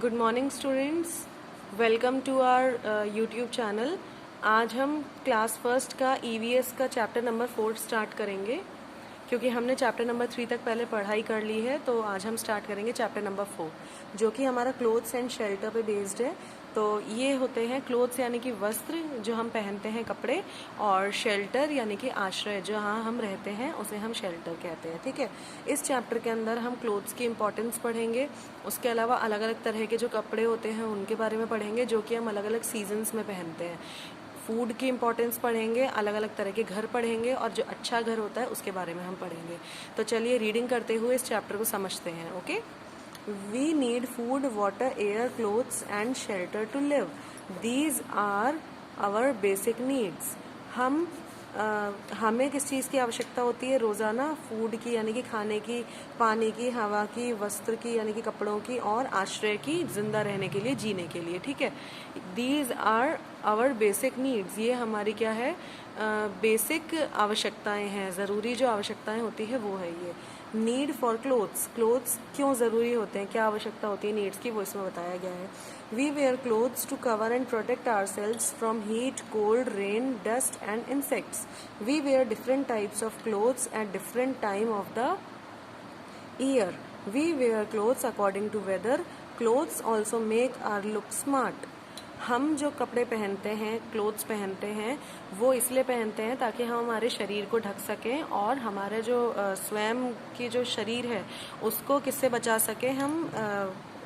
Good morning students, welcome to our YouTube channel. आज हम class first का EVS का चैप्टर नंबर 4 स्टार्ट करेंगे, क्योंकि हमने चैप्टर नंबर 3 तक पहले पढ़ाई कर ली है। तो आज हम स्टार्ट करेंगे चैप्टर नंबर 4, जो कि हमारा क्लोथ्स एंड शेल्टर पे बेस्ड है। तो ये होते हैं क्लोथ्स यानी कि वस्त्र जो हम पहनते हैं, कपड़े, और शेल्टर यानी कि आश्रय, जहाँ हम रहते हैं उसे हम शेल्टर कहते हैं। ठीक है, इस चैप्टर के अंदर हम क्लोथ्स की इंपॉर्टेंस पढ़ेंगे। उसके अलावा अलग अलग तरह के जो कपड़े होते हैं उनके बारे में पढ़ेंगे, जो कि हम अलग अलग सीजन्स में पहनते हैं। फूड की इंपॉर्टेंस पढ़ेंगे, अलग अलग तरह के घर पढ़ेंगे, और जो अच्छा घर होता है उसके बारे में हम पढ़ेंगे। तो चलिए रीडिंग करते हुए इस चैप्टर को समझते हैं। Okay, we need food, water, air, clothes and shelter to live. These are our basic needs. हमें किस चीज़ की आवश्यकता होती है? रोज़ाना फूड की यानी कि खाने की, पानी की, हवा की, वस्त्र की यानी कि कपड़ों की, और आश्रय की, जिंदा रहने के लिए, जीने के लिए। ठीक है, these are our basic needs. ये हमारी क्या है? बेसिक आवश्यकताएं हैं, ज़रूरी जो आवश्यकताएं होती है वो है ये। Need for clothes. क्लोथ्स क्यों ज़रूरी होते हैं, क्या आवश्यकता होती है नीड्स की, वो इसमें बताया गया है। We wear clothes to cover and protect ourselves from heat, cold, rain, dust and insects. We wear different types of clothes at different time of the year. We wear clothes according to weather. Clothes also make our look smart. हम जो कपड़े पहनते हैं, clothes पहनते हैं, वो इसलिए पहनते हैं ताकि हम हमारे शरीर को ढक सकें, और हमारे जो स्वयं की जो शरीर है उसको किससे बचा सकें हम?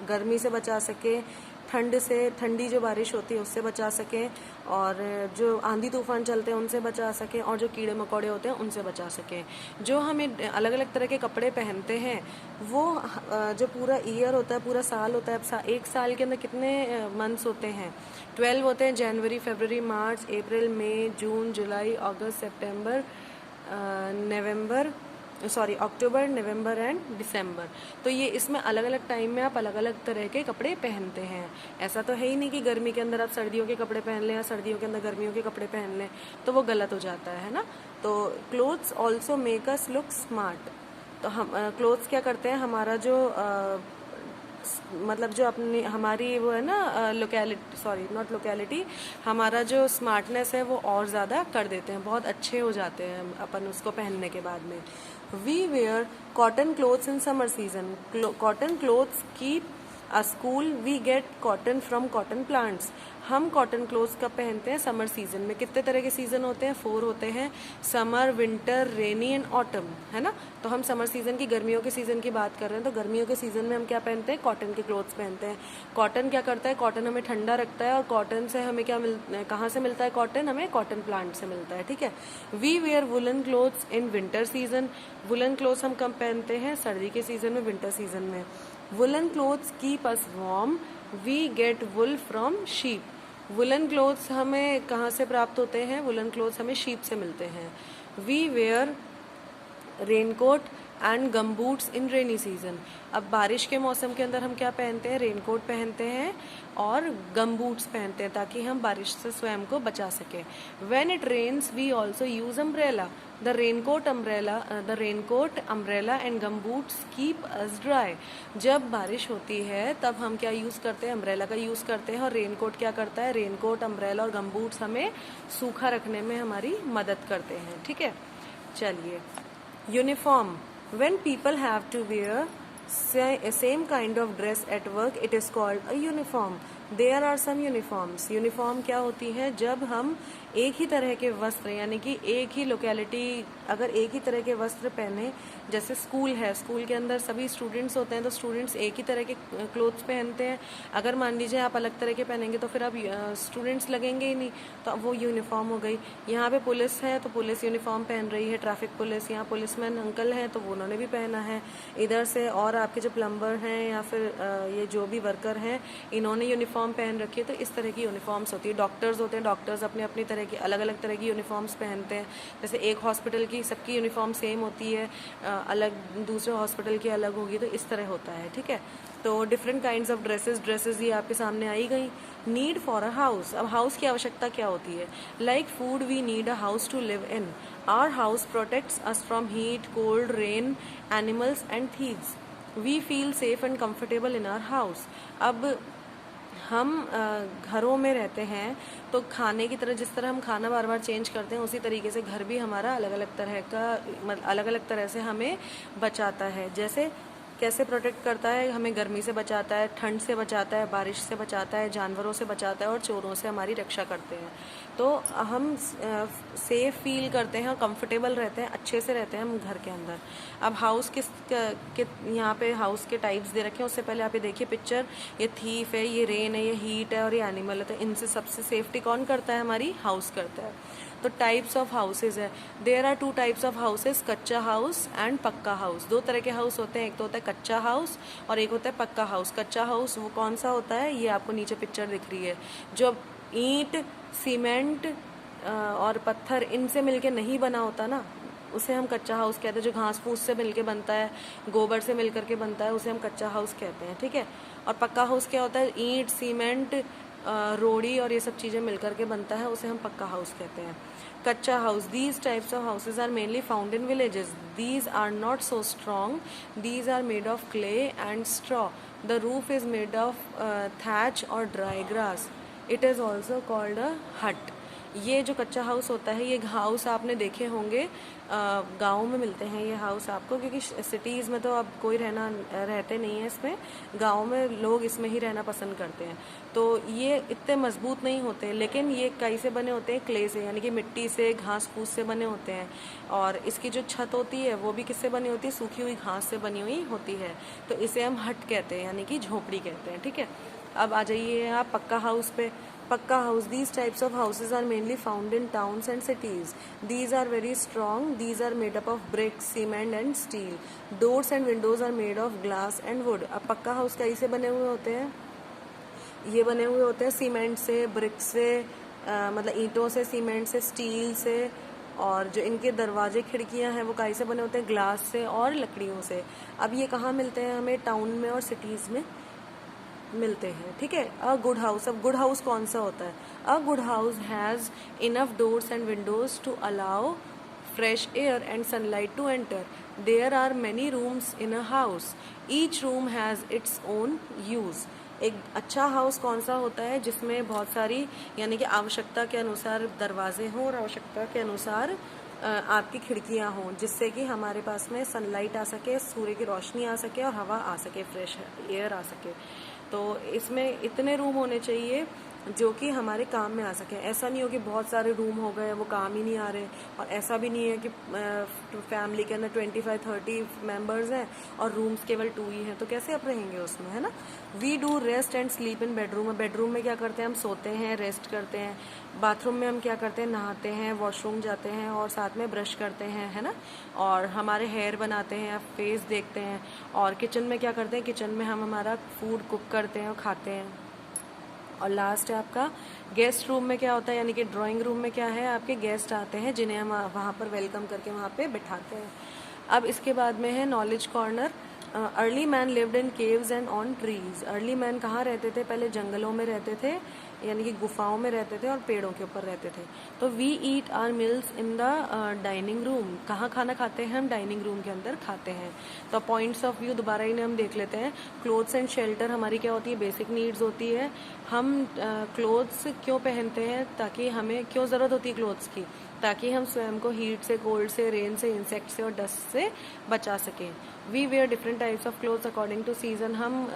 गर्मी से बचा सकें, ठंड से, ठंडी जो बारिश होती है उससे बचा सकें, और जो आंधी तूफान चलते हैं उनसे बचा सकें, और जो कीड़े मकोड़े होते हैं उनसे बचा सकें। जो हमें अलग अलग तरह के कपड़े पहनते हैं वो जो पूरा ईयर होता है, पूरा साल होता है, एक साल के अंदर कितने मंथ्स होते हैं? 12 होते हैं। जनवरी, फरवरी, मार्च, अप्रैल, मई, जून, जुलाई, अगस्त, सितंबर, अक्टूबर, नवंबर एंड दिसंबर। तो ये इसमें अलग अलग टाइम में आप अलग अलग तरह के कपड़े पहनते हैं। ऐसा तो है ही नहीं कि गर्मी के अंदर आप सर्दियों के कपड़े पहन लें या सर्दियों के अंदर गर्मियों के कपड़े पहन लें, तो वो गलत हो जाता है ना। तो clothes also make us look smart. तो हम क्लोथ्स क्या करते हैं? हमारा जो मतलब जो अपनी हमारी वो है ना लोकेलिटी, सॉरी नॉट लोकेलिटी, हमारा जो स्मार्टनेस है वो और ज़्यादा कर देते हैं, बहुत अच्छे हो जाते हैं अपन उसको पहनने के बाद में। We wear cotton clothes in summer season. Cotton clothes keep a cool. We get cotton from cotton plants. हम कॉटन क्लोथ्स कब पहनते हैं? समर सीजन में। कितने तरह के सीजन होते हैं? 4 होते हैं, summer, winter, rainy and autumn, है ना। तो हम समर सीजन की, गर्मियों के सीजन की बात कर रहे हैं। तो गर्मियों के सीजन में हम क्या पहनते हैं? कॉटन के क्लोथ्स पहनते हैं। कॉटन क्या करता है? कॉटन हमें ठंडा रखता है, और कॉटन से हमें क्या कहाँ से मिलता है कॉटन? हमें कॉटन प्लांट से मिलता है। ठीक है। We wear woollen clothes in winter season. Woollen clothes हम कब पहनते हैं? सर्दी के सीजन में, विंटर सीजन में। Woollen clothes keep us warm. We get wool from sheep. Woollen clothes हमें कहाँ से प्राप्त होते हैं? वुलन क्लोथ्स हमें शीप से मिलते हैं। We wear raincoat and gum boots in rainy season. अब बारिश के मौसम के अंदर हम क्या पहनते हैं? रेनकोट पहनते हैं और गम बूट्स पहनते हैं, ताकि हम बारिश से स्वयं को बचा सकें। When it rains we also use umbrella. The raincoat umbrella and gum boots keep us dry. जब बारिश होती है तब हम क्या यूज करते हैं? अम्ब्रेला का यूज करते हैं। और रेनकोट क्या करता है? रेनकोट, अम्ब्रेला और गम बूट्स हमें सूखा रखने में हमारी मदद करते हैं। ठीक है, चलिए। Uniform. When people have to wear same kind of dress at work, it is called a uniform. There are some uniforms. Uniform क्या होती है? जब हम एक ही तरह के वस्त्र, यानी कि एक ही लोकेलिटी, अगर एक ही तरह के वस्त्र पहने, जैसे स्कूल है, स्कूल के अंदर सभी स्टूडेंट्स होते हैं, तो स्टूडेंट्स एक ही तरह के क्लोथ्स पहनते हैं। अगर मान लीजिए आप अलग तरह के पहनेंगे तो फिर आप स्टूडेंट्स लगेंगे ही नहीं, तो वो यूनिफॉर्म हो गई। यहाँ पे पुलिस है तो पुलिस यूनिफॉर्म पहन रही है, ट्रैफिक पुलिस। यहाँ पुलिसमैन अंकल हैं तो वो उन्होंने भी पहना है। इधर से और आपके जो प्लम्बर हैं या फिर ये जो भी वर्कर हैं, इन्होंने यूनिफॉर्म पहन रखी है। तो इस तरह की यूनिफॉर्म्स होती है। डॉक्टर्स होते हैं, डॉक्टर्स अपने अपनी तरह की अलग अलग तरह की यूनिफॉर्म्स पहनते हैं। जैसे एक हॉस्पिटल की सबकी यूनिफॉर्म सेम होती है, अलग दूसरे हॉस्पिटल की अलग होगी, तो इस तरह होता है। ठीक है, तो डिफरेंट काइंड्स ऑफ ड्रेसेस ये आपके सामने आई गई। Need for a house. अब हाउस की आवश्यकता क्या होती है? Like food we need a house to live in. Our house protects us from heat, cold, rain, animals and thieves. We feel safe and comfortable in our house. अब हम घरों में रहते हैं तो खाने की तरह, जिस तरह हम खाना बार बार चेंज करते हैं, उसी तरीके से घर भी हमारा अलग अलग तरह का, अलग अलग तरह से हमें बचाता है। जैसे कैसे प्रोटेक्ट करता है, हमें गर्मी से बचाता है, ठंड से बचाता है, बारिश से बचाता है, जानवरों से बचाता है और चोरों से हमारी रक्षा करते हैं। तो हम सेफ फील करते हैं और कंफर्टेबल रहते हैं, अच्छे से रहते हैं हम घर के अंदर। अब हाउस के यहाँ पे हाउस के टाइप्स दे रखे हैं। उससे पहले आप ये देखिए पिक्चर, ये थीफ है, ये रेन है, ये हीट है और ये एनिमल है। तो इनसे सबसे सेफ्टी कौन करता है? हमारी हाउस करता है। तो टाइप्स ऑफ हाउसेज है, there are 2 types of houses, kachcha house and pucca house. 2 तरह के हाउस होते हैं, एक तो होता है कच्चा हाउस और एक होता है पक्का हाउस। कच्चा हाउस वो कौन सा होता है? ये आपको नीचे पिक्चर दिख रही है, जो ईंट, सीमेंट और पत्थर इनसे मिलके नहीं बना होता ना, उसे हम कच्चा हाउस कहते हैं। जो घास फूस से मिलके बनता है, गोबर से मिलकर के बनता है, उसे हम कच्चा हाउस कहते हैं, ठीक है। और पक्का हाउस क्या होता है? ईंट, सीमेंट, रोड़ी और ये सब चीज़ें मिलकर के बनता है, उसे हम पक्का हाउस कहते हैं। Kachcha house, these types of houses are mainly found in villages. These are not so strong, these are made of clay and straw. The roof is made of thatch और dry grass. It is also called a hut. ये जो कच्चा house होता है, ये house आपने देखे होंगे, गाँव में मिलते हैं ये हाउस आपको, क्योंकि सिटीज़ में तो अब कोई रहते नहीं है इसमें। गाँव में लोग इसमें ही रहना पसंद करते हैं। तो ये इतने मजबूत नहीं होते, लेकिन ये कई से बने होते हैं? क्ले से, यानी कि मिट्टी से, घास फूस से बने होते हैं। और इसकी जो छत होती है वो भी किससे बनी होती है? सूखी हुई घास से बनी हुई होती है। तो इसे हम हट कहते हैं, यानी कि झोपड़ी कहते हैं, ठीक है। अब आ जाइए आप पक्का हाउस पे। पक्का house, these types of houses are mainly found in towns and cities. These are very strong. These are made up of bricks, cement and steel. Doors and windows are made of glass and wood. अब पक्का house कैसे बने हुए होते हैं? ये बने हुए होते हैं सीमेंट से, ब्रिक से, मतलब ईंटों से, सीमेंट से, स्टील से। और जो इनके दरवाजे खिड़कियां हैं वो कैसे बने होते हैं? ग्लास से और लकड़ियों से। अब ये कहाँ मिलते हैं हमें? टाउन में और सिटीज़ में मिलते हैं, ठीक है। अ गुड हाउस, अब गुड हाउस कौन सा होता है? A good house has enough doors and windows to allow fresh air and sunlight to enter. There are many rooms in a house, each room has its own use. एक अच्छा house कौन सा होता है? जिसमें बहुत सारी, यानी कि आवश्यकता के अनुसार दरवाजे हों और आवश्यकता के अनुसार आपकी खिड़कियां हों, जिससे कि हमारे पास में सनलाइट आ सके, सूर्य की रोशनी आ सके और हवा आ सके, फ्रेश एयर आ सके। तो इसमें इतने रूम होने चाहिए जो कि हमारे काम में आ सके। ऐसा नहीं हो कि बहुत सारे रूम हो गए, वो काम ही नहीं आ रहे। और ऐसा भी नहीं है कि फैमिली के अंदर 25-30 मेंबर्स हैं और रूम्स केवल 2 ही हैं, तो कैसे आप रहेंगे उसमें, है ना। We do rest and sleep in bedroom. Bedroom में क्या करते हैं? हम सोते हैं, रेस्ट करते हैं। बाथरूम में हम क्या करते हैं? नहाते हैं, वॉशरूम जाते हैं और साथ में ब्रश करते हैं, है ना। और हमारे हेयर बनाते हैं, फेस देखते हैं। और किचन में क्या करते हैं? किचन में हम हमारा फूड कुक करते हैं और खाते हैं। और लास्ट है आपका गेस्ट रूम में क्या होता है? यानी कि ड्राइंग रूम में क्या है? आपके गेस्ट आते हैं जिन्हें हम वहाँ पर वेलकम करके वहाँ पे बिठाते हैं। अब इसके बाद में है knowledge corner. Early man lived in caves and on trees. Early man कहाँ रहते थे? पहले जंगलों में रहते थे, यानी कि गुफाओं में रहते थे और पेड़ों के ऊपर रहते थे। तो we eat our meals in the dining room. कहाँ खाना खाते हैं हम? डाइनिंग रूम के अंदर खाते हैं। तो पॉइंट्स ऑफ व्यू दोबारा इन्हें हम देख लेते हैं। क्लोथ्स एंड शेल्टर हमारी क्या होती है? बेसिक नीड्स होती है। हम क्लोथ्स क्यों पहनते हैं? ताकि हमें क्यों ज़रूरत होती है क्लोथ्स की? ताकि हम स्वयं को हीट से, कोल्ड से, रेन से, इंसेक्ट से और डस्ट से बचा सकें। We wear different types of clothes according to season. हम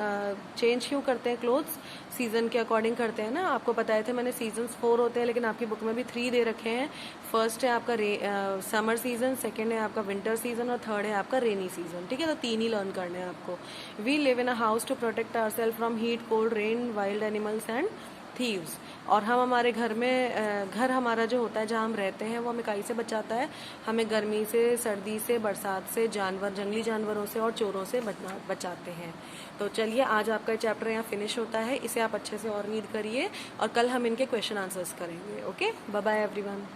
चेंज क्यों करते हैं क्लोथ्स? सीजन के अकॉर्डिंग करते हैं ना। आपको बताए थे मैंने सीजन्स 4 होते हैं, लेकिन आपकी बुक में भी 3 दे रखे हैं। फर्स्ट है आपका समर सीजन, सेकेंड है आपका विंटर सीजन और थर्ड है आपका रेनी सीजन, ठीक है। तो 3 ही लर्न करने हैं आपको। We live in a house to protect ourself from heat, cold, rain, wild animals and thieves. और हम हमारे घर में, घर हमारा जो होता है जहाँ हम रहते हैं, वो हमें काई से बचाता है? हमें गर्मी से, सर्दी से, बरसात से, जानवर, जंगली जानवरों से और चोरों से बचाते हैं। तो चलिए आज आपका चैप्टर यहाँ फिनिश होता है। इसे आप अच्छे से और रीड करिए और कल हम इनके क्वेश्चन आंसर्स करेंगे। Okay, bye bye everyone.